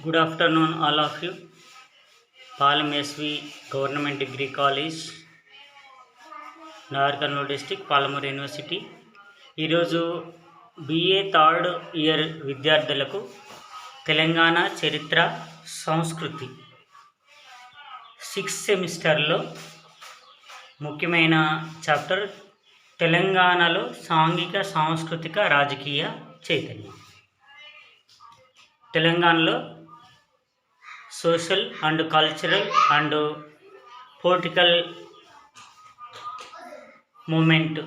Good afternoon, all of you. Palam SV Government Degree College, Nagarkurnool district, Palamuru university. ఈరోజు BA third year విద్యార్థులకు తెలంగాణ చరిత్ర సంస్కృతి 6th సెమిస్టర్లో ముఖ్యమైన చాప్టర్ తెలంగాణలో సాంఘిక సాంస్కృతిక రాజకీయ చైతన్యం. తెలంగాణలో social and cultural and political movement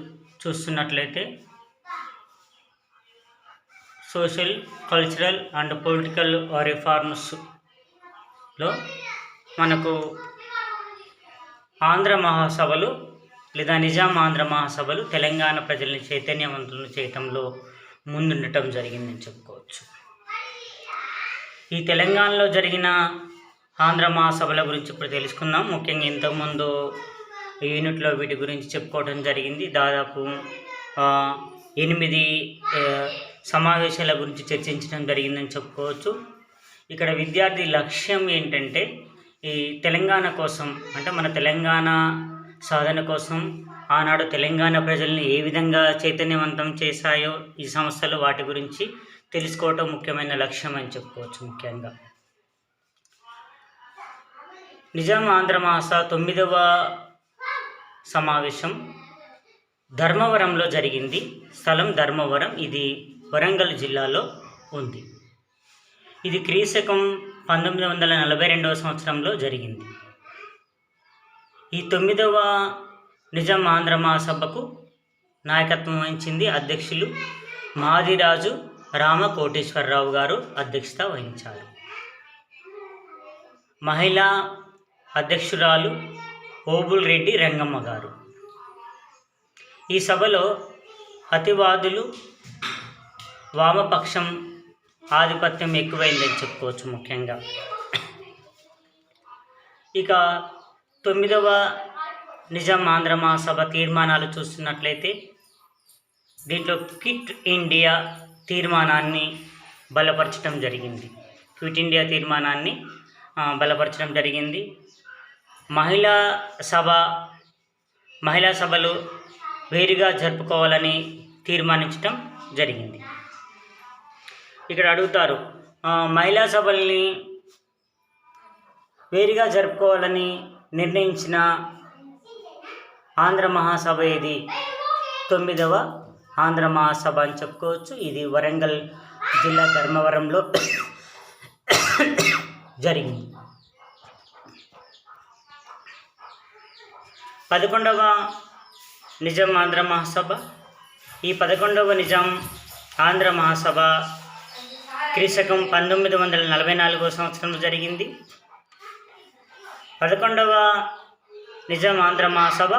చూస్తున్నట్లయితే సోషల్ కల్చరల్ అండ్ పొలిటికల్ రిఫార్మ్స్లో మనకు ఆంధ్ర మహాసభలు లేదా నిజాం ఆంధ్ర మహాసభలు తెలంగాణ ప్రజల్ని చైతన్యవంతులను చేయటంలో ముందుండటం జరిగిందని చెప్పుకోవచ్చు. ఈ తెలంగాణలో జరిగిన ఆంధ్ర మహాసభల గురించి ఇప్పుడు తెలుసుకుందాం. ముఖ్యంగా ఇంతకుముందు యూనిట్లో వీటి గురించి చెప్పుకోవడం జరిగింది. దాదాపు 8 సమావేశాల గురించి చర్చించడం జరిగిందని చెప్పుకోవచ్చు. ఇక్కడ విద్యార్థి లక్ష్యం ఏంటంటే ఈ తెలంగాణ కోసం, అంటే మన తెలంగాణ సాధన కోసం ఆనాడు తెలంగాణ ప్రజల్ని ఏ విధంగా చైతన్యవంతం చేశాయో ఈ సంస్థలు, వాటి గురించి తెలుసుకోవటం ముఖ్యమైన లక్ష్యం అని చెప్పుకోవచ్చు. ముఖ్యంగా నిజాం ఆంధ్ర మహాసభ 9వ సమావేశం ధర్మవరంలో జరిగింది. స్థలం ధర్మవరం, ఇది వరంగల్ జిల్లాలో ఉంది. ఇది క్రీశకం 1942వ సంవత్సరంలో జరిగింది. ఈ 9వ నిజాం ఆంధ్ర మహాసభకు నాయకత్వం వహించింది అధ్యక్షులు మాదిరాజు రామకోటేశ్వరరావు గారు అధ్యక్షత వహించారు. మహిళా అధ్యక్షురాలు ఓబుల్ రెడ్డి రంగమ్మ గారు. ఈ సభలో అతివాదులు వామపక్షం ఆధిపత్యం ఎక్కువైందని చెప్పుకోవచ్చు. ముఖ్యంగా ఇక 9వ నిజాం ఆంధ్ర మహాసభ తీర్మానాలు చూస్తున్నట్లయితే దీంట్లో క్విట్ ఇండియా తీర్మానాన్ని బలపరచడం జరిగింది. క్విట్ ఇండియా తీర్మానాన్ని బలపరచడం జరిగింది. మహిళా సభలు వేరుగా జరుపుకోవాలని తీర్మానించడం జరిగింది. ఇక్కడ అడుగుతారు, మహిళా సభల్ని వేరుగా జరుపుకోవాలని నిర్ణయించిన ఆంధ్ర మహాసభ ఇది 9వ ఆంధ్ర మహాసభ అని చెప్పుకోవచ్చు. ఇది వరంగల్ జిల్లా ధర్మవరంలో జరిగింది. 11వ నిజాం ఆంధ్ర మహాసభ. ఈ 11వ నిజాం ఆంధ్ర మహాసభ క్రీశకం 1944వ సంవత్సరంలో జరిగింది. 11వ నిజాం ఆంధ్ర మహాసభ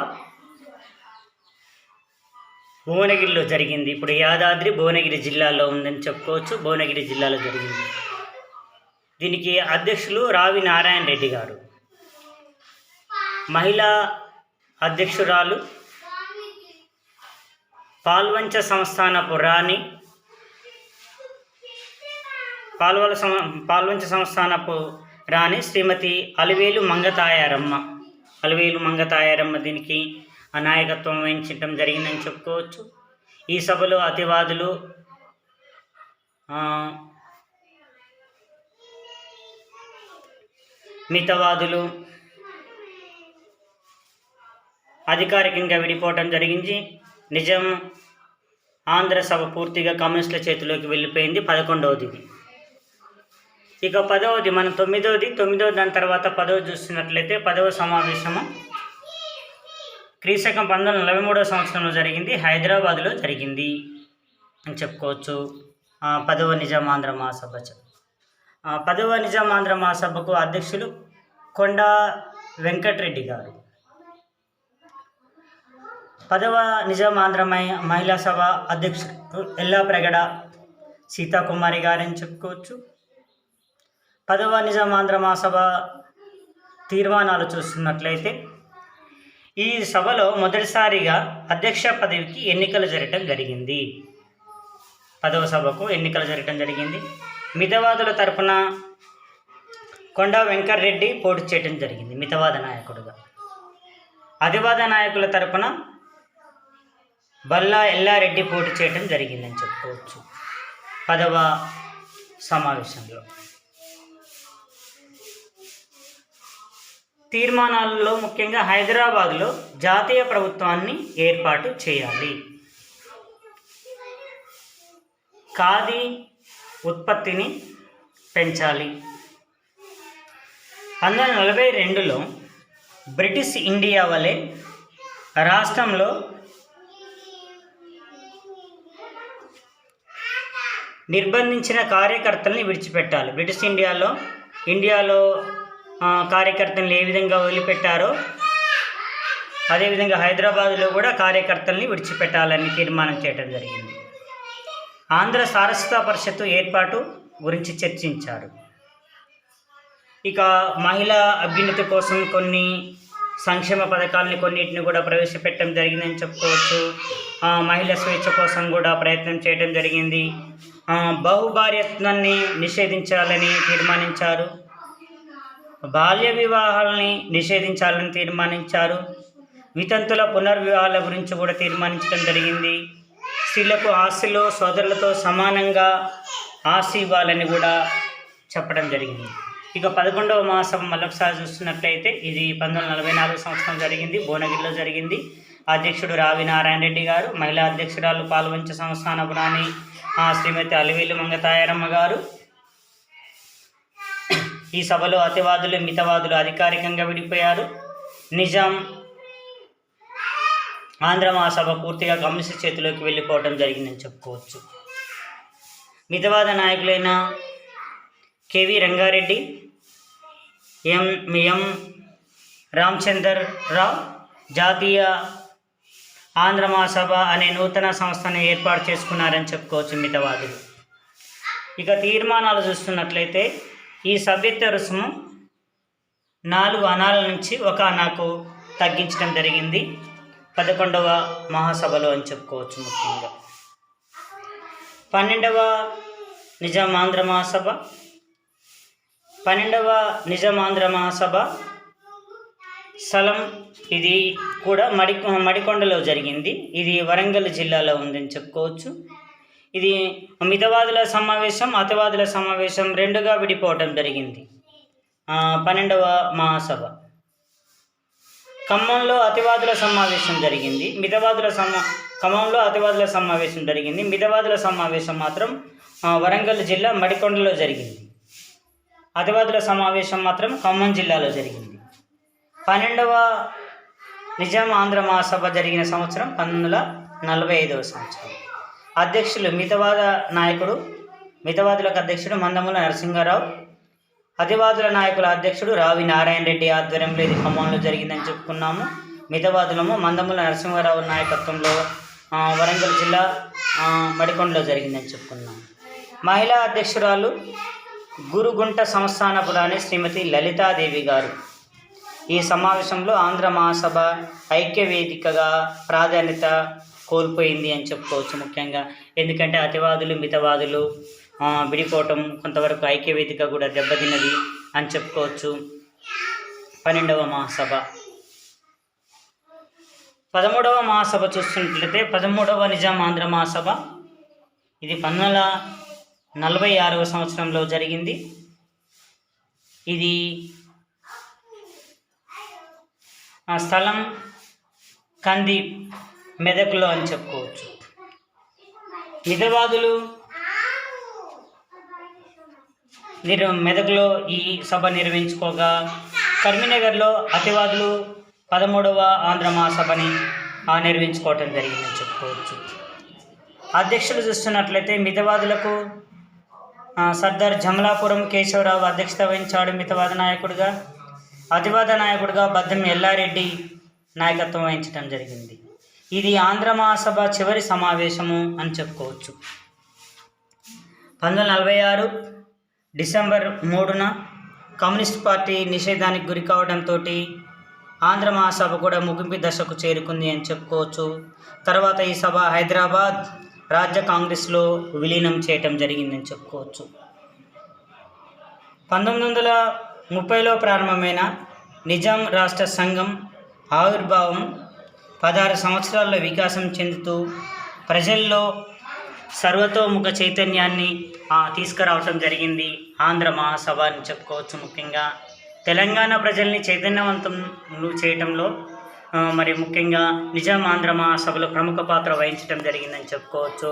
భువనగిరిలో జరిగింది. ఇప్పుడు యాదాద్రి భువనగిరి జిల్లాలో ఉందని చెప్పుకోవచ్చు. భువనగిరి జిల్లాలో జరిగింది. దీనికి అధ్యక్షులు రావి నారాయణ రెడ్డి గారు. మహిళా అధ్యక్షురాలు పాల్వంచ సంస్థానపు రాణి, పాల్వంచ సంస్థానపు రాణి శ్రీమతి అలివేలు మంగతాయారమ్మ దీనికి నాయకత్వం వహించడం జరిగిందని చెప్పుకోవచ్చు. ఈ సభలో అతివాదులు మితవాదులు అధికారికంగా విడిపోవటం జరిగింది. నిజాం ఆంధ్ర సభ పూర్తిగా కమ్యూనిస్టుల చేతిలోకి వెళ్ళిపోయింది. 11వది. ఇక 10వది, మనం 9వది దాని తర్వాత 10వ చూస్తున్నట్లయితే 10వ సమావేశము క్రీశకం 1943వ సంవత్సరంలో జరిగింది. హైదరాబాద్లో జరిగింది అని చెప్పుకోవచ్చు. 10వ నిజాం ఆంధ్ర మహాసభ. 10వ నిజాం ఆంధ్ర మహాసభకు అధ్యక్షులు కొండా వెంకటరెడ్డి గారు. 10వ నిజాం ఆంధ్ర మహిళా సభ అధ్యక్షుడు ఎల్లాప్రగడ సీతాకుమారి గారని చెప్పుకోవచ్చు. 10వ నిజాం ఆంధ్ర మహాసభ తీర్మానాలు చూస్తున్నట్లయితే ఈ సభలో మొదటిసారిగా అధ్యక్ష పదవికి ఎన్నికలు జరగడం జరిగింది. 10వ సభకు ఎన్నికలు జరగడం జరిగింది. మితవాదుల తరపున కొండా వెంకటరెడ్డి పోటీ చేయడం జరిగింది మితవాద నాయకుడుగా. అతివాద నాయకుల తరపున బల్లా ఎల్లారెడ్డి పోటీ చేయడం జరిగిందని చెప్పుకోవచ్చు 10వ సమావేశంలో. తీర్మానాలలో ముఖ్యంగా హైదరాబాదులో జాతీయ ప్రభుత్వాన్ని ఏర్పాటు చేయాలి, ఖాదీ ఉత్పత్తిని పెంచాలి. 1942లో బ్రిటిష్ ఇండియా వలె రాష్ట్రంలో నిర్బంధించిన కార్యకర్తల్ని విడిచిపెట్టాలి. బ్రిటిష్ ఇండియాలో కార్యకర్తలను ఏ విధంగా వదిలిపెట్టారో అదేవిధంగా హైదరాబాదులో కూడా కార్యకర్తల్ని విడిచిపెట్టాలని తీర్మానం చేయడం జరిగింది. ఆంధ్ర సారస్వత పరిషత్తు ఏర్పాటు గురించి చర్చించారు. ఇక మహిళా అభ్యున్నతి కోసం కొన్ని సంక్షేమ పథకాలని కొన్నిటిని కూడా ప్రవేశపెట్టడం జరిగిందని చెప్పుకోవచ్చు. మహిళా స్వేచ్ఛ కోసం కూడా ప్రయత్నం చేయడం జరిగింది. బహుభార్యత్వాన్ని నిషేధించాలని తీర్మానించారు. బాల్య వివాహాలని నిషేధించాలని తీర్మానించారు. వితంతుల పునర్వివాహాల గురించి కూడా తీర్మానించడం జరిగింది. స్త్రీలకు ఆస్తిలో సోదరులతో సమానంగా ఆస్తి ఇవ్వాలని కూడా చెప్పడం జరిగింది. ఇక 11వ మహాసభ మళ్ళొకసారి చూస్తున్నట్లయితే ఇది 1944 సంవత్సరం జరిగింది, భువనగిరిలో జరిగింది. అధ్యక్షుడు రావి నారాయణ రెడ్డి గారు, మహిళా అధ్యక్షురాలు పాల్వంచ సంస్థానపు రాణి శ్రీమతి అలివేలు మంగతాయారమ్మ గారు. ఈ సభలో అతివాదులు మితవాదులు అధికారికంగా విడిపోయారు. నిజాం ఆంధ్ర మహాసభ పూర్తిగా కమ్యూనిస్ట్ చేతిలోకి వెళ్ళిపోవడం జరిగిందని చెప్పుకోవచ్చు. మితవాద నాయకులైన కెవి రంగారెడ్డి, ఎం రామచందర్ రావు జాతీయ ఆంధ్ర మహాసభ అనే నూతన సంస్థను ఏర్పాటు చేసుకున్నారని చెప్పుకోవచ్చు మితవాదులు. ఇక తీర్మానాలు చూస్తున్నట్లయితే ఈ సభ్యత్వ రుసుము 4 అణాల నుంచి 1 అణాకు తగ్గించడం జరిగింది 11వ మహాసభలో అని చెప్పుకోవచ్చు. ముఖ్యంగా 12వ నిజాం ఆంధ్ర మహాసభ 12వ నిజాం ఆంధ్ర మహాసభ స్థలం ఇది కూడా మడికొండలో జరిగింది. ఇది వరంగల్ జిల్లాలో ఉందని చెప్పుకోవచ్చు. ఇది మితవాదుల సమావేశం, అతివాదుల సమావేశం 2గా విడిపోవటం జరిగింది 12వ మహాసభ. ఖమ్మంలో అతివాదుల సమావేశం జరిగింది, ఖమ్మంలో అతివాదుల సమావేశం జరిగింది. మితవాదుల సమావేశం మాత్రం వరంగల్ జిల్లా మడికొండలో జరిగింది. అతివాదుల సమావేశం మాత్రం ఖమ్మం జిల్లాలో జరిగింది. 12వ నిజాం ఆంధ్ర మహాసభ జరిగిన సంవత్సరం 1945వ సంవత్సరం. అధ్యక్షులు మితవాదులకు అధ్యక్షుడు మందముల నరసింహారావు, అతివాదుల నాయకుల అధ్యక్షుడు రావి నారాయణ రెడ్డి ఆధ్వర్యంలో ఇది ఖమ్మంలో జరిగిందని చెప్పుకున్నాము. మితవాదులము మందముల నరసింహారావు నాయకత్వంలో వరంగల్ జిల్లా మడికొండలో జరిగిందని చెప్పుకున్నాము. మహిళా అధ్యక్షురాలు గురుగుంట సంస్థానపు రాణి శ్రీమతి లలితాదేవి గారు. ఈ సమావేశంలో ఆంధ్ర మహాసభ ఐక్య వేదికగా ప్రాధాన్యత కోల్పోయింది అని చెప్పుకోవచ్చు. ముఖ్యంగా ఎందుకంటే అతివాదులు మితవాదులు విడిపోవటం కొంతవరకు ఐక్య వేదిక కూడా దెబ్బతిన్నది అని చెప్పుకోవచ్చు. 12వ మహాసభ 13వ మహాసభ చూస్తున్నట్లయితే 13వ నిజాం ఆంధ్ర మహాసభ ఇది 1946వ సంవత్సరంలో జరిగింది. ఇది స్థలం కంది మెదక్లో అని చెప్పుకోవచ్చు. మితవాదులు మెదక్లో ఈ సభ నిర్వహించుకోగా కరీంనగర్లో అతివాదులు 13వ ఆంధ్ర మహాసభని నిర్వహించుకోవటం జరిగిందని చెప్పుకోవచ్చు. అధ్యక్షులు చూస్తున్నట్లయితే మితవాదులకు సర్దార్ జమలాపురం కేశవరావు అధ్యక్షత వహించాడు మితవాద నాయకుడిగా. అతివాద నాయకుడిగా బద్దం ఎల్లారెడ్డి నాయకత్వం వహించడం జరిగింది. ఇది ఆంధ్ర మహాసభ చివరి సమావేశము అని చెప్పుకోవచ్చు. 1946 డిసెంబర్ 3న కమ్యూనిస్ట్ పార్టీ నిషేధానికి గురి కావడంతో ఆంధ్ర మహాసభ కూడా ముగింపు దశకు చేరుకుంది అని చెప్పుకోవచ్చు. తర్వాత ఈ సభ హైదరాబాద్ రాజ్య కాంగ్రెస్లో విలీనం చేయటం జరిగిందని చెప్పుకోవచ్చు. 1950 30లో ప్రారంభమైన నిజాం రాష్ట్ర సంఘం ఆవిర్భావం 16 సంవత్సరాల్లో వికాసం చెందుతూ ప్రజల్లో సర్వతోముఖ చైతన్యాన్ని తీసుకురావటం జరిగింది ఆంధ్ర మహాసభ అని చెప్పుకోవచ్చు. ముఖ్యంగా తెలంగాణ ప్రజల్ని చైతన్యవంతం చేయటంలో మరి ముఖ్యంగా నిజాం ఆంధ్ర మహాసభలో ప్రముఖ పాత్ర వహించడం జరిగిందని చెప్పుకోవచ్చు.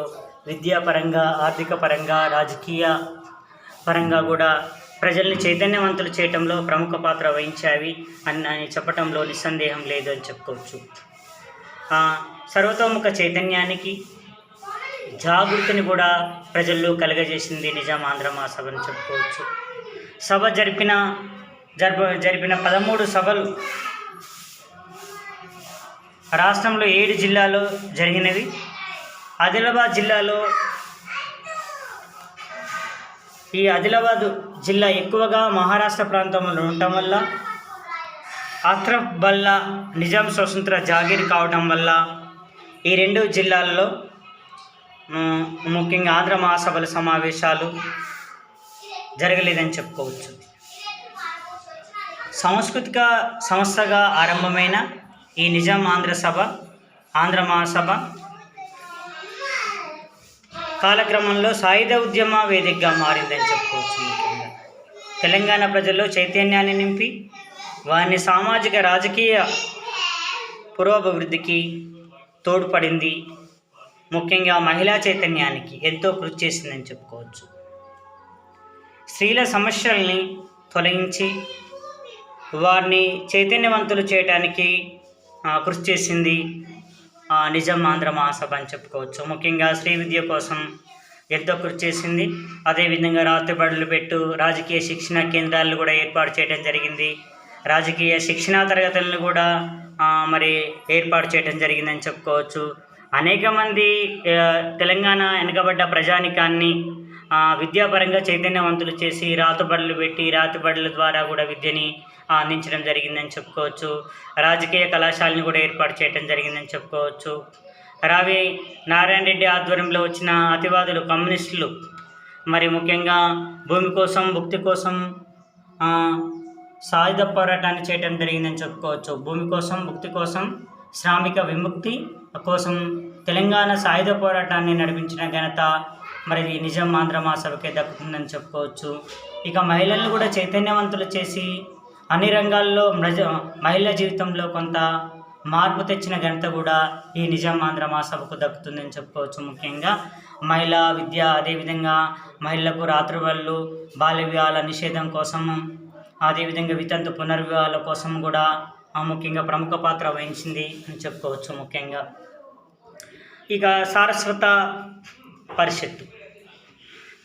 విద్యాపరంగా, ఆర్థిక పరంగా, రాజకీయ పరంగా కూడా ప్రజల్ని చైతన్యవంతులు చేయటంలో ప్రముఖ పాత్ర వహించావి అని చెప్పటంలో నిస్సందేహం లేదు అని చెప్పుకోవచ్చు. సర్వతోముఖ చైతన్యానికి, జాగృతిని కూడా ప్రజల్లో కలుగజేసింది నిజాం ఆంధ్ర మహాసభ అని చెప్పుకోవచ్చు. సభ జరిపిన 13 సభలు రాష్ట్రంలో 7 జిల్లాలో జరిగినవి. ఆదిలాబాద్ జిల్లాలో ఈ ఆదిలాబాద్ జిల్లా ఎక్కువగా మహారాష్ట్ర ప్రాంతంలో ఉండటం వల్ల, అత్రఫ్ బల్లా నిజాం స్వతంత్ర జాగీర్ కావటం వల్ల ఈ 2 జిల్లాల్లో ముఖ్యంగా ఆంధ్ర మహాసభల సమావేశాలు జరగలేదని చెప్పుకోవచ్చు. సాంస్కృతిక సంస్థగా ఆరంభమైన ఈ నిజాం ఆంధ్ర మహాసభ కాలక్రమంలో సాయుధ ఉద్యమ వేదికగా మారిందని చెప్పుకోవచ్చు. ముఖ్యంగా తెలంగాణ ప్రజల్లో చైతన్యాన్ని నింపి వారిని సామాజిక, రాజకీయ పురోభివృద్ధికి తోడ్పడింది. ముఖ్యంగా మహిళా చైతన్యానికి ఎంతో కృషి చేసిందని చెప్పుకోవచ్చు. స్త్రీల సమస్యల్ని తొలగించి వారిని చైతన్యవంతులు చేయడానికి కృషి చేసింది నిజాం ఆంధ్ర మహాసభ అని చెప్పుకోవచ్చు. ముఖ్యంగా స్త్రీ విద్య కోసం ఎంతో కృషి చేసింది. అదేవిధంగా రాత్రిబడులు పెట్టు రాజకీయ శిక్షణ కేంద్రాలను కూడా ఏర్పాటు చేయడం జరిగింది. రాజకీయ శిక్షణా తరగతులను కూడా మరి ఏర్పాటు చేయడం జరిగిందని చెప్పుకోవచ్చు. అనేక మంది తెలంగాణ వెనుకబడ్డ ప్రజానికాన్ని విద్యాపరంగా చైతన్యవంతులు చేసి రాత్రిబడులు పెట్టి రాత్రిబడుల ద్వారా కూడా విద్యని అందించడం జరిగిందని చెప్పుకోవచ్చు. రాజకీయ కళాశాలను కూడా ఏర్పాటు చేయడం జరిగిందని చెప్పుకోవచ్చు. రావి నారాయణ రెడ్డి ఆధ్వర్యంలో వచ్చిన అతివాదులు, కమ్యూనిస్టులు మరి ముఖ్యంగా భూమి కోసం, భుక్తి కోసం సాయుధ పోరాటాన్ని చేయడం జరిగిందని చెప్పుకోవచ్చు. భూమి కోసం, భుక్తి కోసం, శ్రామిక విముక్తి కోసం తెలంగాణ సాయుధ పోరాటాన్ని నడిపించిన ఘనత మరి నిజాం ఆంధ్ర మహాసభకే దక్కుతుందని చెప్పుకోవచ్చు. ఇక మహిళలను కూడా చైతన్యవంతులు చేసి అన్ని రంగాల్లో మహిళల జీవితంలో కొంత మార్పు తెచ్చిన ఘనత కూడా ఈ నిజాం ఆంధ్ర మహాసభకు దక్కుతుందని చెప్పుకోవచ్చు. ముఖ్యంగా మహిళా విద్య, అదేవిధంగా మహిళలకు రాత్రిబడులు, బాల్య వివాహాల నిషేధం కోసం, అదేవిధంగా వితంతు పునర్వివాహాల కోసం కూడా ముఖ్యంగా ప్రముఖ పాత్ర వహించింది అని చెప్పుకోవచ్చు. ముఖ్యంగా ఇక సారస్వత పరిషత్తు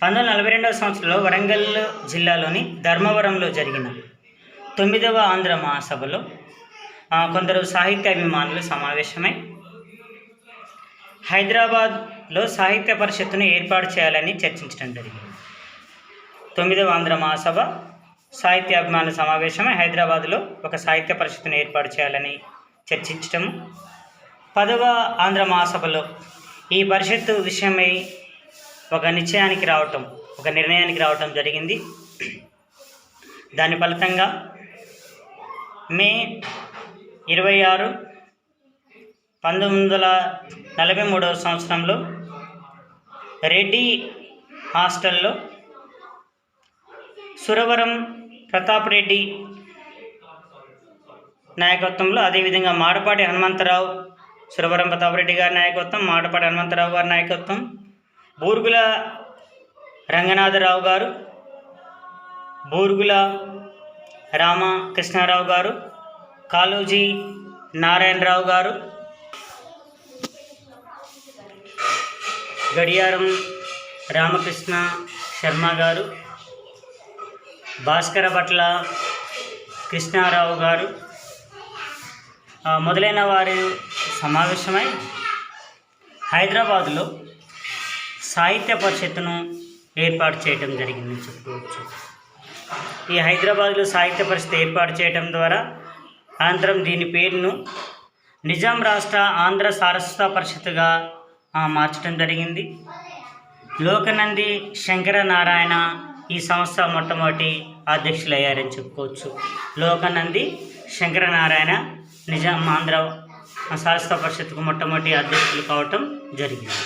1942 సంవత్సరంలో వరంగల్ జిల్లాలోని ధర్మవరంలో జరిగిన 9వ ఆంధ్ర మహాసభలో కొందరు సాహిత్యాభిమానులు సమావేశమై హైదరాబాద్లో సాహిత్య పరిషత్తును ఏర్పాటు చేయాలని చర్చించడం జరిగింది. 9వ ఆంధ్ర మహాసభ సాహిత్యాభిమానుల సమావేశమై హైదరాబాద్లో ఒక సాహిత్య పరిషత్తును ఏర్పాటు చేయాలని చర్చించటము. 10వ ఆంధ్ర మహాసభలో ఈ పరిషత్తు విషయమై ఒక నిర్ణయానికి రావటం జరిగింది. దాని ఫలితంగా మే 26, 1943 సంవత్సరంలో రెడ్డి హాస్టల్లో సురవరం ప్రతాప్ రెడ్డి నాయకత్వంలో, అదేవిధంగా మాడపాటి హనుమంతరావు, సురవరం ప్రతాప్ రెడ్డి గారి నాయకత్వం, మాడపాటి హనుమంతరావు గారి నాయకత్వం, బూర్గుల రంగనాథరావు గారు, బూర్గుల రామకృష్ణారావు గారు, కాళోజీ నారాయణరావు గారు, గడియారం రామకృష్ణ శర్మ గారు, భాస్కర భట్ల కృష్ణారావు గారు మొదలైన వారు సమావేశమై హైదరాబాదులో సాహిత్య పరిషత్తును ఏర్పాటు చేయడం జరిగిందని చెప్పుకోవచ్చు. ఈ హైదరాబాద్లో సాహిత్య పరిషత్ ఏర్పాటు చేయడం ద్వారా అనంతరం దీని పేరును నిజాం రాష్ట్ర ఆంధ్ర సారస్వత పరిషత్తుగా మార్చడం జరిగింది. లోకనంది శంకర నారాయణ ఈ సంస్థ మొట్టమొదటి అధ్యక్షులు అయ్యారని చెప్పుకోవచ్చు. లోకనంది శంకరనారాయణ నిజాం ఆంధ్ర సారస్వత పరిషత్తుకు మొట్టమొదటి అధ్యక్షులు కావటం జరిగింది.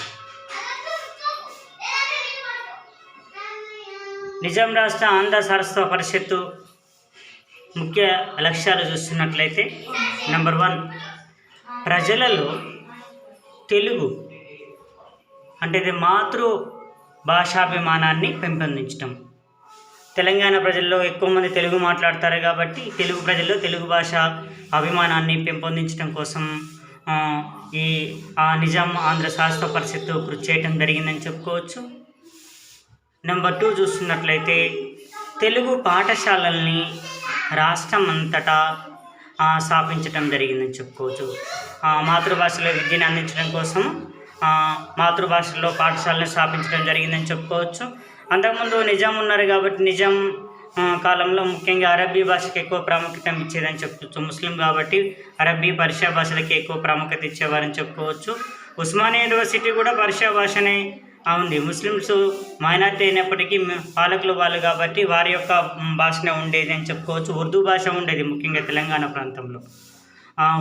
నిజాం రాష్ట్ర ఆంధ్ర సారస్వత పరిషత్తు ముఖ్య లక్ష్యాలు చూస్తున్నట్లయితే, నెంబర్ 1, ప్రజలలో తెలుగు అంటే ఇది మాతృ భాషాభిమానాన్ని పెంపొందించడం. తెలంగాణ ప్రజల్లో ఎక్కువ మంది తెలుగు మాట్లాడతారు కాబట్టి తెలుగు ప్రజల్లో తెలుగు భాష అభిమానాన్ని పెంపొందించడం కోసం ఈ నిజాం ఆంధ్ర సారస్వత పరిషత్తు కృషి చేయడం జరిగిందని చెప్పుకోవచ్చు. నెంబర్ 2 చూస్తున్నట్లయితే, తెలుగు పాఠశాలల్ని రాష్ట్రం అంతటా స్థాపించడం జరిగిందని చెప్పుకోవచ్చు. మాతృభాషలో విద్యను అందించడం కోసం మాతృభాషలో పాఠశాలను స్థాపించడం జరిగిందని చెప్పుకోవచ్చు. అంతకుముందు నిజాం ఉన్నారు కాబట్టి నిజాం కాలంలో ముఖ్యంగా అరబ్బీ భాషకి ఎక్కువ ప్రాముఖ్యత ఇచ్చేదని చెప్పుకోవచ్చు. ముస్లిం కాబట్టి అరబ్బీ పర్షియా భాషలకి ఎక్కువ ప్రాముఖ్యత ఇచ్చేవారని చెప్పుకోవచ్చు. ఉస్మానియా యూనివర్సిటీ కూడా పర్షియా భాషనే ఉంది. ముస్లిమ్స్ మైనారిటీ అయినప్పటికీ పాలకులు వాళ్ళు కాబట్టి వారి యొక్క భాషనే ఉండేది అని చెప్పుకోవచ్చు. ఉర్దూ భాష ఉండేది ముఖ్యంగా తెలంగాణ ప్రాంతంలో.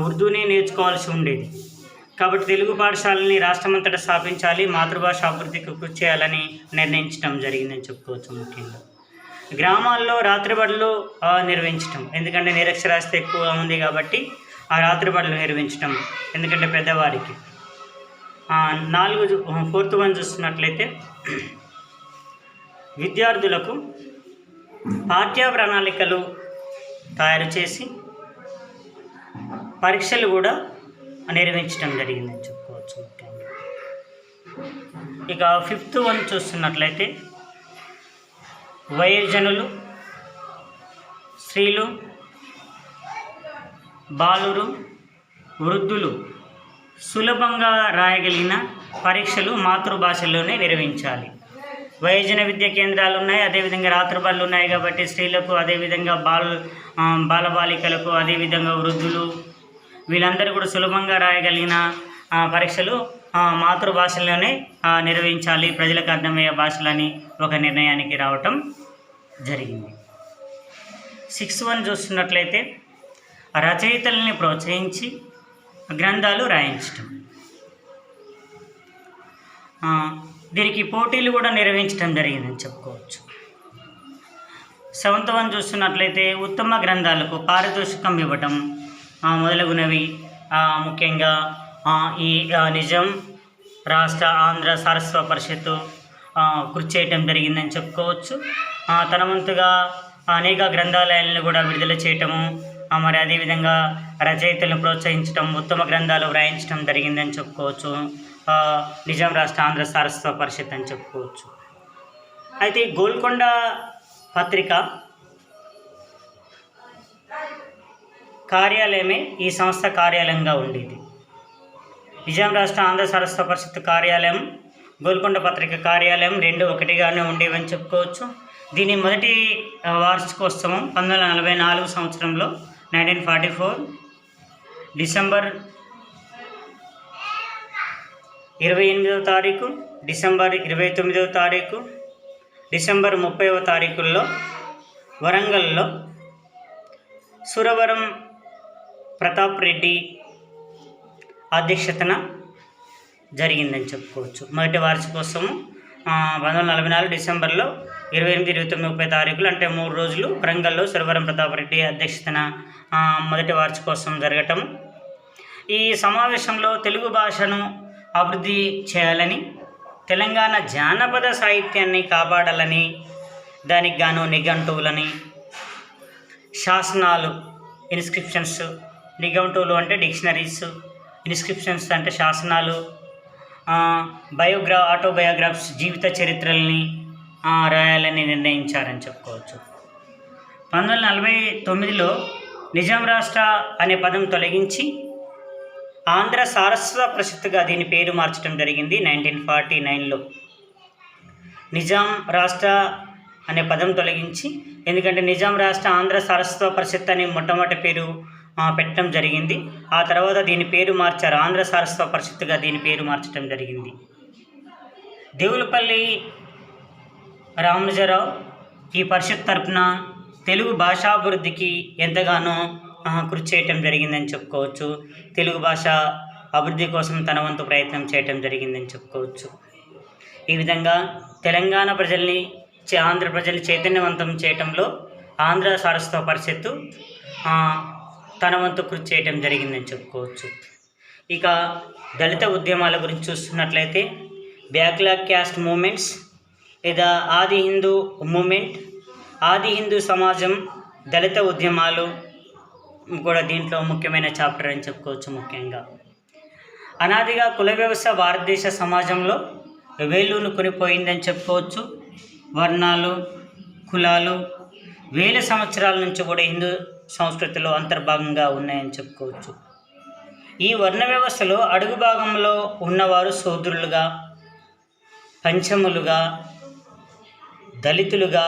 ఉర్దూని నేర్చుకోవాల్సి ఉండేది కాబట్టి తెలుగు పాఠశాలని రాష్ట్రమంతటా స్థాపించాలి, మాతృభాష అభివృద్ధికి కృషి చేయాలని నిర్ణయించడం జరిగిందని చెప్పుకోవచ్చు. ముఖ్యంగా గ్రామాల్లో రాత్రిబడులు నిర్వహించడం, ఎందుకంటే నిరక్షరాస్యత ఎక్కువ ఉంది కాబట్టి ఆ రాత్రిబడులు నిర్వహించడం, ఎందుకంటే పెద్దవారికి. 4th వన్ చూస్తున్నట్లయితే, విద్యార్థులకు పాఠ్య ప్రణాళికలు తయారు చేసి పరీక్షలు కూడా నిర్వహించడం జరిగిందని చెప్పుకోవచ్చు ముఖ్యంగా. ఇక 5th వన్ చూస్తున్నట్లయితే, వయోజనులు, స్త్రీలు, బాలురు, వృద్ధులు సులభంగా రాయగలిగిన పరీక్షలు మాతృభాషలోనే నిర్వహించాలి. వయోజన విద్యా కేంద్రాలు ఉన్నాయి, అదేవిధంగా రాత్రిబడులు ఉన్నాయి కాబట్టి స్త్రీలకు, అదేవిధంగా బాలబాలికలకు, అదేవిధంగా వృద్ధులు వీళ్ళందరూ కూడా సులభంగా రాయగలిగిన పరీక్షలు మాతృభాషలోనే నిర్వహించాలి, ప్రజలకు అర్థమయ్యే భాషలని ఒక నిర్ణయానికి రావటం జరిగింది. 6th వన్ చూస్తున్నట్లయితే, రచయితల్ని ప్రోత్సహించి గ్రంథాలు రాయించటం. దీనికి పోటీలు కూడా నిర్వహించడం జరిగిందని చెప్పుకోవచ్చు. 7th వన్ చూస్తున్నట్లయితే, ఉత్తమ గ్రంథాలకు పారితోషికం ఇవ్వటం మొదలగునవి ముఖ్యంగా ఈ నిజాం రాష్ట్ర ఆంధ్ర సారస్వత పరిషత్తు కృషి చేయటం జరిగిందని చెప్పుకోవచ్చు. తన వంతుగా అనేక గ్రంథాలయాలను కూడా విడుదల చేయటము, మరి అదేవిధంగా రచయితలను ప్రోత్సహించడం, ఉత్తమ గ్రంథాలు వ్రాయించడం జరిగిందని చెప్పుకోవచ్చు. నిజాం రాష్ట్ర ఆంధ్ర సారస్వత పరిషత్ అని చెప్పుకోవచ్చు. అయితే గోల్కొండ పత్రిక కార్యాలయమే ఈ సంస్థ కార్యాలయంగా ఉండేది. నిజాం రాష్ట్ర ఆంధ్ర సారస్వత పరిషత్ కార్యాలయం, గోల్కొండ పత్రిక కార్యాలయం 2 ఒకటిగానే ఉండేవని చెప్పుకోవచ్చు. దీని మొదటి వార్షికోత్సవం 1944 సంవత్సరంలో 1944 డిసెంబర్ 28వ తారీఖు, డిసెంబర్ 29వ తారీఖు, డిసెంబర్ 30వ తారీఖుల్లో వరంగల్లో సురవరం ప్రతాప్ రెడ్డి అధ్యక్షతన జరిగిందని చెప్పుకోవచ్చు. మొదటి వార్షికోత్సవం 1944 డిసెంబర్లో 28, 29, 30 తారీఖులు అంటే 3 రోజులు వరంగల్లో సురవరం ప్రతాప్ రెడ్డి అధ్యక్షతన మొదటి వార్షికోత్సవం జరగటం. ఈ సమావేశంలో తెలుగు భాషను అభివృద్ధి చేయాలని, తెలంగాణ జానపద సాహిత్యాన్ని కాపాడాలని, దానికి గాను నిఘంటువులని, శాసనాలు, ఇన్స్క్రిప్షన్స్, నిఘంటువులు అంటే డిక్షనరీస్, ఇన్స్క్రిప్షన్స్ అంటే శాసనాలు, ఆటోబయోగ్రాఫ్స్ జీవిత చరిత్రల్ని రాయాలని నిర్ణయించారని చెప్పుకోవచ్చు. 1949లో నిజాం రాష్ట్ర అనే పదం తొలగించి ఆంధ్ర సారస్వత పరిషత్తుగా దీని పేరు మార్చడం జరిగింది. 1949లో నిజాం రాష్ట్ర అనే పదం తొలగించి, ఎందుకంటే నిజాం రాష్ట్ర ఆంధ్ర సారస్వత పరిషత్ అని మొట్టమొదటి పేరు పెట్టడం జరిగింది. ఆ తర్వాత దీని పేరు మార్చారు, ఆంధ్ర సారస్వత పరిషత్తుగా దీని పేరు మార్చడం జరిగింది. దేవులపల్లి రామనుజరావు ఈ పరిషత్ తరపున తెలుగు భాషాభివృద్ధికి ఎంతగానో కృషి చేయటం జరిగిందని చెప్పుకోవచ్చు. తెలుగు భాష అభివృద్ధి కోసం తన వంతు ప్రయత్నం చేయటం జరిగిందని చెప్పుకోవచ్చు. ఈ విధంగా తెలంగాణ ప్రజల్ని ఆంధ్ర ప్రజల్ని చైతన్యవంతం చేయటంలో ఆంధ్ర సారస్వత పరిషత్తు తన వంతు కృషి చేయటం జరిగిందని చెప్పుకోవచ్చు. ఇక దళిత ఉద్యమాల గురించి చూస్తున్నట్లయితే బ్యాక్లాగ్ క్యాస్ట్ మూమెంట్స్ లేదా ఆది హిందూ మూమెంట్, ఆది హిందూ సమాజం, దళిత ఉద్యమాలు కూడా దీంట్లో ముఖ్యమైన చాప్టర్ అని చెప్పుకోవచ్చు. ముఖ్యంగా అనాదిగా కుల వ్యవస్థ భారతదేశ సమాజంలో వేళ్ళూను కొనిపోయిందని చెప్పుకోవచ్చు. వర్ణాలు, కులాలు వేల సంవత్సరాల నుంచి కూడా హిందూ సంస్కృతిలో అంతర్భాగంగా ఉన్నాయని చెప్పుకోవచ్చు. ఈ వర్ణ వ్యవస్థలో అడుగు భాగంలో ఉన్నవారు శూద్రులుగా, పంచములుగా, దళితులుగా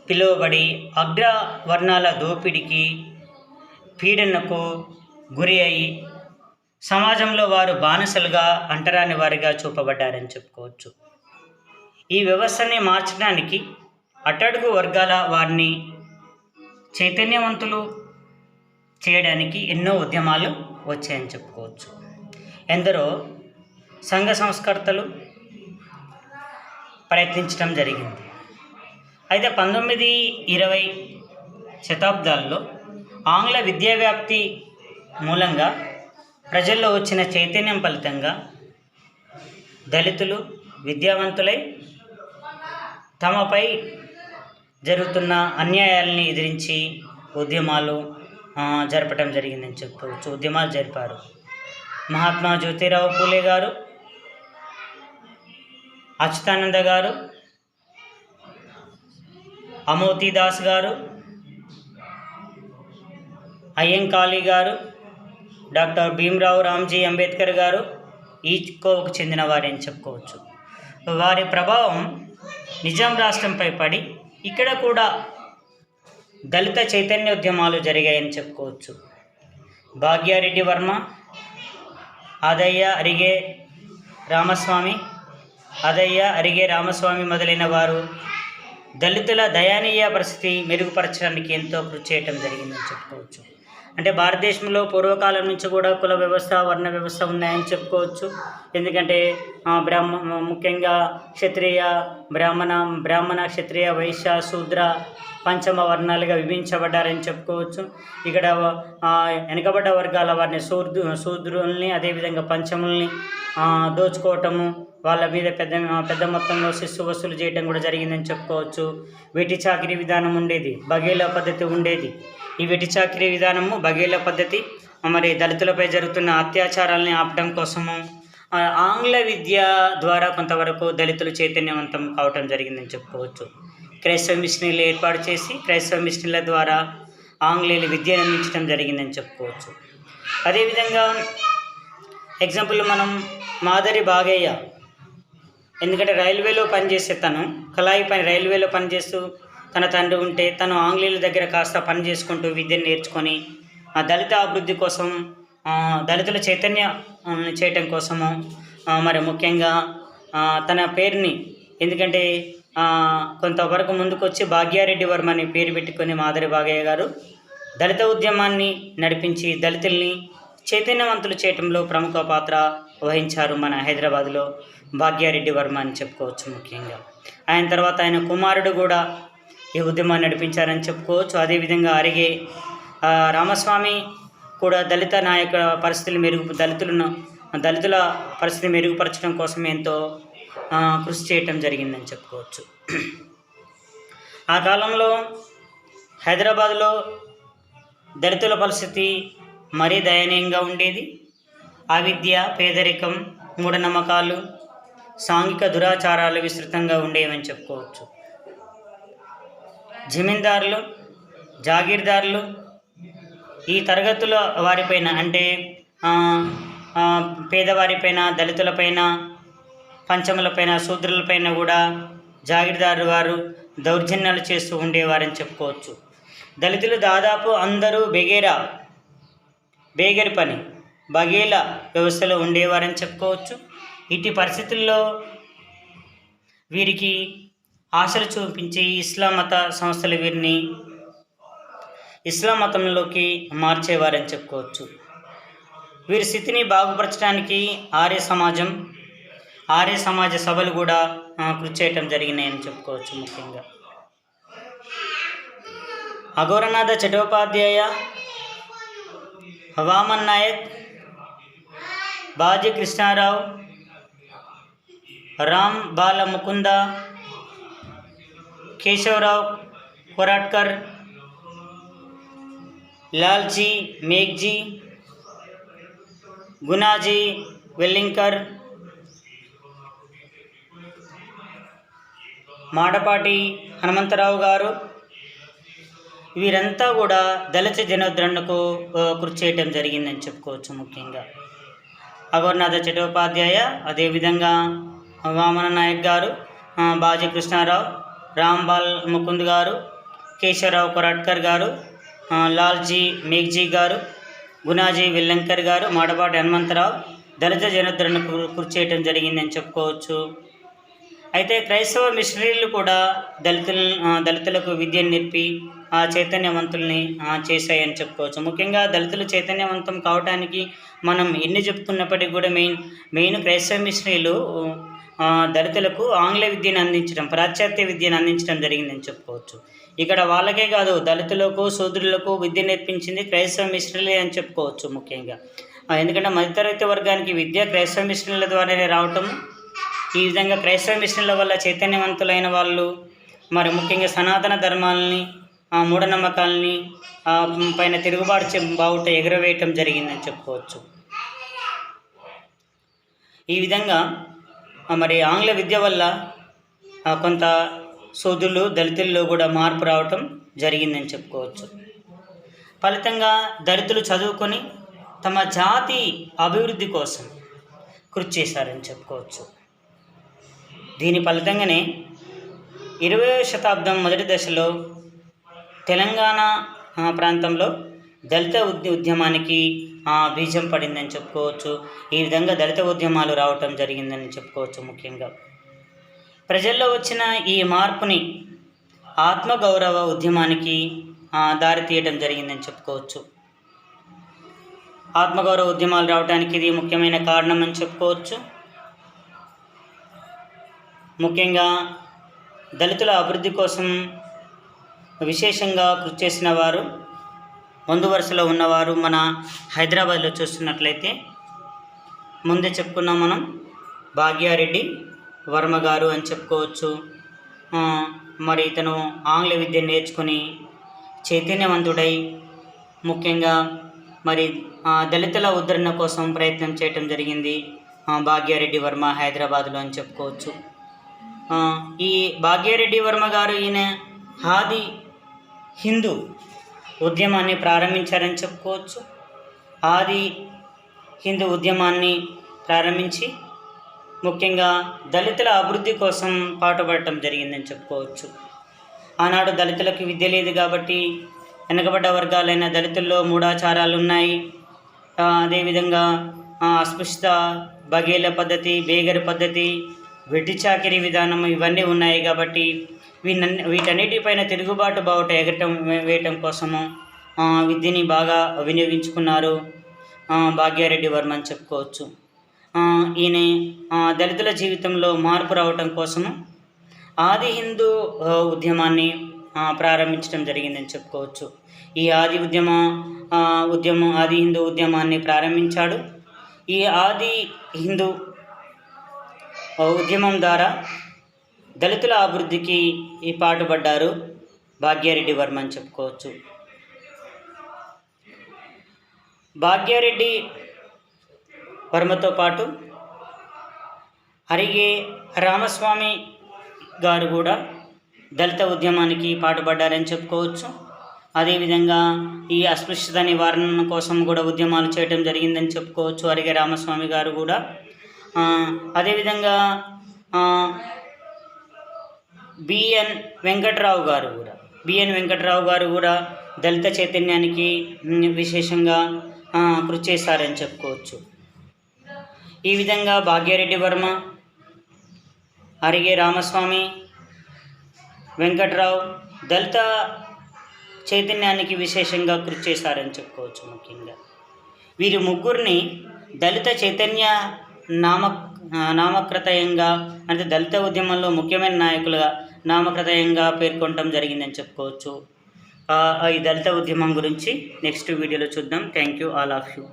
పిలువబడి అగ్రవర్ణాల దోపిడికి, పీడనకు గురి అయి సమాజంలో వారు బానిసలుగా, అంటరాని వారిగా చూపబడ్డారని చెప్పుకోవచ్చు. ఈ వ్యవస్థని మార్చడానికి అట్టడుగు వర్గాల వారిని చైతన్యవంతులు చేయడానికి ఎన్నో ఉద్యమాలు వచ్చాయని చెప్పుకోవచ్చు. ఎందరో సంఘ సంస్కర్తలు ప్రయత్నించడం జరిగింది. అయితే 19-20 శతాబ్దాల్లో ఆంగ్ల విద్యా వ్యాప్తి మూలంగా ప్రజల్లో వచ్చిన చైతన్యం ఫలితంగా దళితులు విద్యావంతులై తమపై జరుగుతున్న అన్యాయాలని ఎదిరించి ఉద్యమాలు జరపడం జరిగిందని చెప్పుకోవచ్చు. ఉద్యమాలు జరిపారు. మహాత్మా జ్యోతిరావు పూలే గారు, అచ్యుతానంద గారు, అమోతి దాస్ గారు, అయ్యంకాళి గారు, డాక్టర్ భీమ్రావ్ రామ్జీ అంబేద్కర్ గారు ఈ కోవకు చెందిన వారని చెప్పుకోవచ్చు. వారి ప్రభావం నిజాం రాష్ట్రంపై పడి ఇక్కడ కూడా దళిత చైతన్యోద్యమాలు జరిగాయని చెప్పుకోవచ్చు. భాగ్యారెడ్డి వర్మ, అరిగే రామస్వామి మొదలైన వారు దళితుల దయనీయ పరిస్థితి మెరుగుపరచడానికి ఎంతో కృషి చేయటం జరిగిందని చెప్పుకోవచ్చు. అంటే భారతదేశంలో పూర్వకాలం నుంచి కూడా కుల వ్యవస్థ, వర్ణ వ్యవస్థ ఉన్నాయని చెప్పుకోవచ్చు. ఎందుకంటే ముఖ్యంగా క్షత్రియ, బ్రాహ్మణ, క్షత్రియ, వైశ్య, శూద్ర, పంచమ వర్ణాలుగా విభజించబడ్డారని చెప్పుకోవచ్చు. ఇక్కడ వెనుకబడ్డ వర్గాల వారిని శూద్రుల్ని, అదేవిధంగా పంచముల్ని దోచుకోవటము, వాళ్ళ మీద పెద్ద మొత్తంలో శిస్తు వసూలు చేయడం కూడా జరిగిందని చెప్పుకోవచ్చు. వెట్టి చాకిరీ విధానం ఉండేది, బఘేలా పద్ధతి ఉండేది. ఈ వెట్టి చాకిరీ విధానము, బఘేలా పద్ధతి మరి దళితులపై జరుగుతున్న అత్యాచారాలని ఆపడం కోసము ఆంగ్ల విద్య ద్వారా కొంతవరకు దళితులు చైతన్యవంతం కావటం జరిగిందని చెప్పుకోవచ్చు. క్రైస్తవ మిషనరీలు ఏర్పాటు చేసి క్రైస్తవ మిషనరీల ద్వారా ఆంగ్లేయులు విద్యను అందించడం జరిగిందని చెప్పుకోవచ్చు. అదేవిధంగా ఎగ్జాంపుల్ మనం మాదరి బాగయ్య, ఎందుకంటే రైల్వేలో పనిచేసే తను రైల్వేలో పనిచేస్తూ తన తండ్రి ఉంటే తను ఆంగ్లేయుల దగ్గర కాస్త పని చేసుకుంటూ విద్యను నేర్చుకొని ఆ దళిత అభివృద్ధి కోసం, దళితుల చైతన్య చేయటం కోసము మరి ముఖ్యంగా తన పేరుని, ఎందుకంటే కొంతవరకు ముందుకొచ్చి భాగ్యారెడ్డి వర్మ అనే పేరు పెట్టుకొని మాదరి బాగయ్య గారు దళిత ఉద్యమాన్ని నడిపించి దళితుల్ని చైతన్యవంతులు చేయటంలో ప్రముఖ పాత్ర వహించారు మన హైదరాబాద్లో భాగ్యారెడ్డి వర్మ అని చెప్పుకోవచ్చు. ముఖ్యంగా ఆయన తర్వాత ఆయన కుమారుడు కూడా ఈ ఉద్యమాన్ని నడిపించారని చెప్పుకోవచ్చు. అదేవిధంగా అరిగే రామస్వామి కూడా దళిత నాయకుల పరిస్థితులు దళితుల పరిస్థితి మెరుగుపరచడం కోసం ఎంతో కృషి చేయటం జరిగిందని చెప్పుకోవచ్చు. ఆ కాలంలో హైదరాబాద్లో దళితుల పరిస్థితి మరీ దయనీయంగా ఉండేది. అవిద్య, పేదరికం, మూఢనమ్మకాలు, సాంఘిక దురాచారాలు విస్తృతంగా ఉండేవని చెప్పుకోవచ్చు. జమీందారులు, జాగీర్దారులు ఈ తరగతుల వారిపైన, అంటే పేదవారిపైన, దళితులపైన, పంచములపైన, శూద్రులపైన కూడా జాగీర్దారు వారు దౌర్జన్యాలు చేస్తూ ఉండేవారని చెప్పుకోవచ్చు. దళితులు దాదాపు అందరూ బేగరి పని, బఘేలా వ్యవస్థలో ఉండేవారని చెప్పుకోవచ్చు. ఇట్టి పరిస్థితుల్లో వీరికి ఆశలు చూపించి ఇస్లాం మత సంస్థలు వీరిని ఇస్లాం మతంలోకి మార్చేవారని చెప్పుకోవచ్చు. వీరి స్థితిని బాగుపరచడానికి ఆర్య సమాజ సభలు కూడా కృషి చేయటం జరిగినాయని చెప్పుకోవచ్చు. ముఖ్యంగా అఘోరనాథ చటోపాధ్యాయ, వామన్ నాయక్, బాజీ కృష్ణారావు, రామ్ బాల ముకుంద, కేశవరావు కొరాట్కర్, లాల్జీ మేఘ్జీ, గునాజీ వెల్లింకర్, మాడపాటి హనుమంతరావు గారు, వీరంతా కూడా దళిత జనోద్ధరణకు కృషి చేయటం జరిగిందని చెప్పుకోవచ్చు. ముఖ్యంగా అఘోరనాథ చటోపాధ్యాయ, అదేవిధంగా వామన నాయక్ గారు, బాజీ కృష్ణారావు, రాంబాల్ ముకుంద్ గారు, కేశవరావు కొరాట్కర్ గారు, లాల్జీ మేఘ్జీ గారు, గునాజీ వెల్లంకర్ గారు, మాడపాటి హనుమంతరావు దళిత జనోద్ధరణకు కృషి చేయటం జరిగిందని చెప్పుకోవచ్చు. అయితే క్రైస్తవ మిషనరీలు కూడా దళితులకు విద్యను నేర్పి చైతన్యవంతుల్ని చేశాయని చెప్పుకోవచ్చు. ముఖ్యంగా దళితులు చైతన్యవంతం కావడానికి మనం ఎన్ని చెప్పుకున్నప్పటికీ కూడా మెయిన్ క్రైస్తవ మిషనరీలు దళితులకు ఆంగ్ల విద్యను అందించడం, పాశ్చాత్య విద్యను అందించడం జరిగిందని చెప్పుకోవచ్చు. ఇక్కడ వాళ్ళకే కాదు, దళితులకు శూద్రులకు విద్య నేర్పించింది క్రైస్తవ మిషనరీలే అని చెప్పుకోవచ్చు. ముఖ్యంగా ఎందుకంటే మధ్యతరగతి వర్గానికి విద్య క్రైస్తవ మిషనరీల ద్వారానే రావటం. ఈ విధంగా క్రైస్తవ మిషన్ల వల్ల చైతన్యవంతులైన వాళ్ళు మరి ముఖ్యంగా సనాతన ధర్మాలని, మూఢనమ్మకాలని పైన బావుట ఎగురవేయటం జరిగిందని చెప్పుకోవచ్చు. ఈ విధంగా మరి ఆంగ్ల విద్య వల్ల కొంత శూద్రులు దళితుల్లో కూడా మార్పు రావటం జరిగిందని చెప్పుకోవచ్చు. ఫలితంగా దళితులు చదువుకొని తమ జాతి అభివృద్ధి కోసం కృషి చేశారని చెప్పుకోవచ్చు. దీని ఫలితంగానే 20వ శతాబ్దం మొదటి దశలో తెలంగాణ ప్రాంతంలో దళిత ఉద్యమానికి బీజం పడిందని చెప్పుకోవచ్చు. ఈ విధంగా దళిత ఉద్యమాలు రావటం జరిగిందని చెప్పుకోవచ్చు. ముఖ్యంగా ప్రజల్లో వచ్చిన ఈ మార్పుని ఆత్మగౌరవ ఉద్యమానికి దారితీయడం జరిగిందని చెప్పుకోవచ్చు. ఆత్మగౌరవ ఉద్యమాలు రావడానికి ఇది ముఖ్యమైన కారణం అని చెప్పుకోవచ్చు. ముఖ్యంగా దళితుల అభివృద్ధి కోసం విశేషంగా కృషి చేసిన వారు, ముందు వరుసలో ఉన్నవారు మన హైదరాబాద్లో చూస్తున్నట్లయితే ముందే చెప్పుకున్నాం మనం, భాగ్యారెడ్డి వర్మ గారు అని చెప్పుకోవచ్చు. మరి ఇతను ఆంగ్ల విద్య నేర్చుకుని చైతన్యవంతుడై ముఖ్యంగా మరి దళితుల ఉద్ధరణ కోసం ప్రయత్నం చేయటం జరిగింది భాగ్యారెడ్డి వర్మ హైదరాబాద్లో అని చెప్పుకోవచ్చు. ఈ భాగ్యారెడ్డి వర్మ గారు ఈయన ఆది హిందూ ఉద్యమాన్ని ప్రారంభించారని చెప్పుకోవచ్చు. ఆది హిందూ ఉద్యమాన్ని ప్రారంభించి ముఖ్యంగా దళితుల అభివృద్ధి కోసం పాటుపడటం జరిగిందని చెప్పుకోవచ్చు. ఆనాడు దళితులకు విద్య లేదు కాబట్టి వెనుకబడ్డ వర్గాలైన దళితుల్లో మూఢాచారాలు ఉన్నాయి. అదేవిధంగా అస్పృశ్యత, బగేల పద్ధతి, బేగర్ పద్ధతి, వెట్టి చాకిరీ విధానం ఇవన్నీ ఉన్నాయి కాబట్టి వీటన్నిటిపైన తిరుగుబాటు బావుట వేయటం కోసము విద్యని బాగా వినియోగించుకున్నారు భాగ్యారెడ్డి వర్మ అని చెప్పుకోవచ్చు. ఈయన దళితుల జీవితంలో మార్పు రావటం కోసము ఆది హిందూ ఉద్యమాన్ని ప్రారంభించడం జరిగిందని చెప్పుకోవచ్చు. ఈ ఆది హిందూ ఉద్యమాన్ని ప్రారంభించాడు. ఈ ఆది హిందూ ఉద్యమం ద్వారా దళితుల అభివృద్ధికి పాటుపడ్డారు భాగ్యారెడ్డి వర్మ అని చెప్పుకోవచ్చు. భాగ్యారెడ్డి వర్మతో పాటు అరిగే రామస్వామి గారు కూడా దళిత ఉద్యమానికి పాటుపడ్డారని చెప్పుకోవచ్చు. అదేవిధంగా ఈ అస్పృశ్యత నివారణ కోసం కూడా ఉద్యమాలు చేయడం జరిగిందని చెప్పుకోవచ్చు అరిగే రామస్వామి గారు కూడా. అదేవిధంగా బిఎన్ వెంకట్రావు గారు కూడా దళిత చైతన్యానికి విశేషంగా కృషి చేశారని చెప్పుకోవచ్చు. ఈ విధంగా భాగ్యారెడ్డి వర్మ, అరిగే రామస్వామి, వెంకట్రావు దళిత చైతన్యానికి విశేషంగా కృషి చేశారని చెప్పుకోవచ్చు. ముఖ్యంగా వీరి ముగ్గురిని దళిత చైతన్య నామకృతయంగా అంటే దళిత ఉద్యమంలో ముఖ్యమైన నాయకులుగా నామకృతయంగా పేర్కొనడం జరిగిందని చెప్పుకోవచ్చు. ఈ దళిత ఉద్యమం గురించి నెక్స్ట్ వీడియోలో చూద్దాం. Thank you all of you.